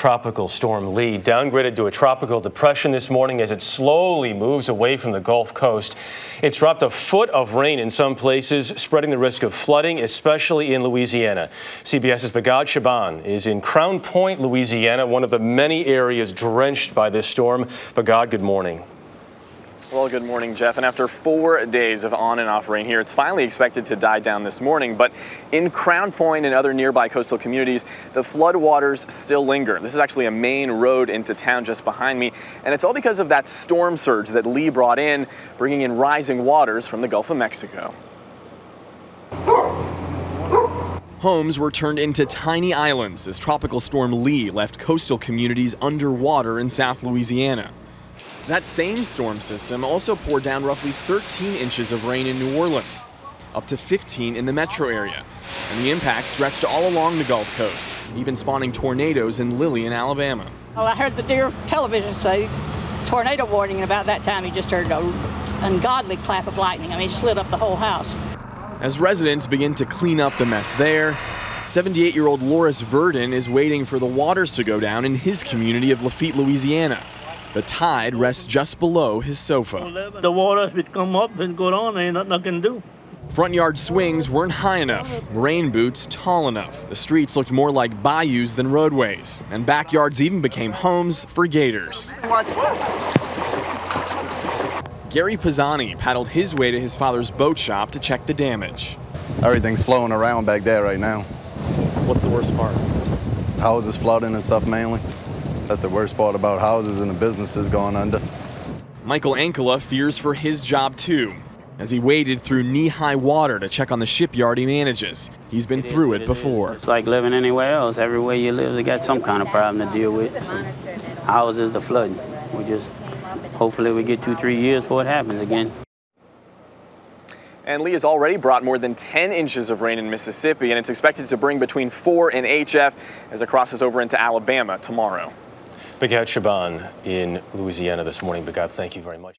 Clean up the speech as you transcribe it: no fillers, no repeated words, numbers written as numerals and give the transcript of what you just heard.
Tropical Storm Lee downgraded to a tropical depression this morning as it slowly moves away from the Gulf Coast. It's dropped a foot of rain in some places, spreading the risk of flooding, especially in Louisiana. CBS's Bigad Shaban is in Crown Point, Louisiana, one of the many areas drenched by this storm. Bigad, good morning. Well, good morning, Jeff. And after 4 days of on and off rain here, it's finally expected to die down this morning. But in Crown Point and other nearby coastal communities, the flood waters still linger. This is actually a main road into town just behind me. And it's all because of that storm surge that Lee brought in, bringing in rising waters from the Gulf of Mexico. Homes were turned into tiny islands as Tropical Storm Lee left coastal communities underwater in South Louisiana. That same storm system also poured down roughly 13 inches of rain in New Orleans, up to 15 in the metro area. And the impact stretched all along the Gulf Coast, even spawning tornadoes in Lillian, Alabama. Well, I heard the dear television say tornado warning, and about that time you just heard an ungodly clap of lightning. I mean, it just lit up the whole house. As residents begin to clean up the mess there, 78-year-old Loris Verdon is waiting for the waters to go down in his community of Lafitte, Louisiana. The tide rests just below his sofa. The water would come up and go down, ain't nothing I can do. Front yard swings weren't high enough, rain boots tall enough. The streets looked more like bayous than roadways, and backyards even became homes for gators. Gary Pisani paddled his way to his father's boat shop to check the damage. Everything's flowing around back there right now. What's the worst part? Houses flooding and stuff mainly. That's the worst part about houses and the businesses going under. Michael Ankala fears for his job too, as he waded through knee-high water to check on the shipyard he manages. He's been through it before. It's like living anywhere else. Everywhere you live, they got some kind of problem to deal with. So ours is the flooding. Hopefully we get 2-3 years before it happens again. And Lee has already brought more than 10 inches of rain in Mississippi, and it's expected to bring between 4 and HF as it crosses over into Alabama tomorrow. Bigad Shaban in Louisiana this morning. Bigad, thank you very much.